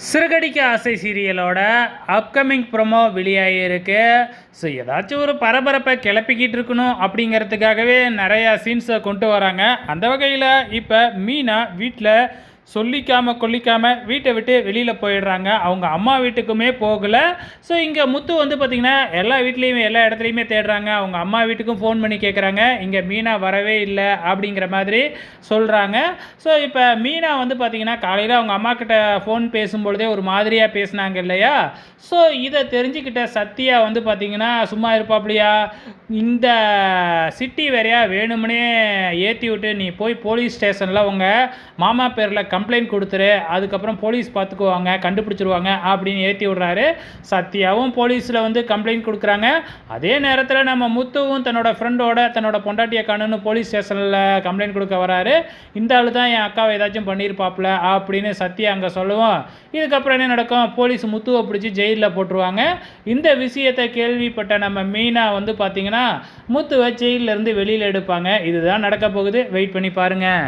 சிறகடிக்க ஆசை சீரியலோட upcoming promo வெளியாகிருக்கு. So ஏதாச்சும் ஒரு பரபரப்பை கிளப்பிக்கிட்டு இருக்கணும் அப்படிங்கிறதுக்காகவே நிறையா சீன்ஸை கொண்டு வராங்க. அந்த வகையில் இப்போ மீனா வீட்டில் சொல்லிக்காமல் கொல்லிக்காமல் வீட்டை விட்டு வெளியில் போயிடுறாங்க. அவங்க அம்மா வீட்டுக்குமே போகலை. ஸோ இங்கே முத்து வந்து பார்த்திங்கன்னா எல்லா வீட்லேயுமே எல்லா இடத்துலையுமே தேடுறாங்க. அவங்க அம்மா வீட்டுக்கும் ஃபோன் பண்ணி கேட்குறாங்க. இங்கே மீனா வரவே இல்லை அப்படிங்கிற மாதிரி சொல்கிறாங்க. ஸோ இப்போ மீனா வந்து பார்த்திங்கன்னா காலையில் அவங்க அம்மா கிட்ட ஃபோன் பேசும்பொழுதே ஒரு மாதிரியாக பேசினாங்க இல்லையா? ஸோ இதை தெரிஞ்சுக்கிட்ட சத்யா வந்து பார்த்திங்கன்னா சும்மா இருப்பாப்லையா, இந்த சிட்டி வேறையா வேணும்னே ஏற்றி விட்டு நீ போய் போலீஸ் ஸ்டேஷனில் உங்கள் மாமா பேரில் கம்ப்ளைண்ட் கொடுத்துரு, அதுக்கப்புறம் போலீஸ் பார்த்துக்குவாங்க, கண்டுபிடிச்சிருவாங்க அப்படின்னு ஏற்றி விடுறாரு. சத்யாவும் போலீஸில் வந்து கம்ப்ளைண்ட் கொடுக்குறாங்க. அதே நேரத்தில் நம்ம முத்துவும் தன்னோட ஃப்ரெண்டோட தன்னோட பொண்டாட்டியை காணுன்னு போலீஸ் ஸ்டேஷனில் கம்ப்ளைண்ட் கொடுக்க வராரு. இந்த ஆள் தான் என் அக்காவை ஏதாச்சும் பண்ணியிருப்பாப்புல அப்படின்னு சத்யா அங்கே சொல்லுவோம். இதுக்கப்புறம் என்ன நடக்கும்? போலீஸ் முத்துவை பிடிச்சி ஜெயிலில் போட்டுருவாங்க. இந்த விஷயத்தை கேள்விப்பட்ட நம்ம மீனா வந்து பார்த்திங்கன்னா முத்துவை ஜெயிலிருந்து வெளியில் எடுப்பாங்க. இதுதான் நடக்க போகுது. வெயிட் பண்ணி பாருங்கள்.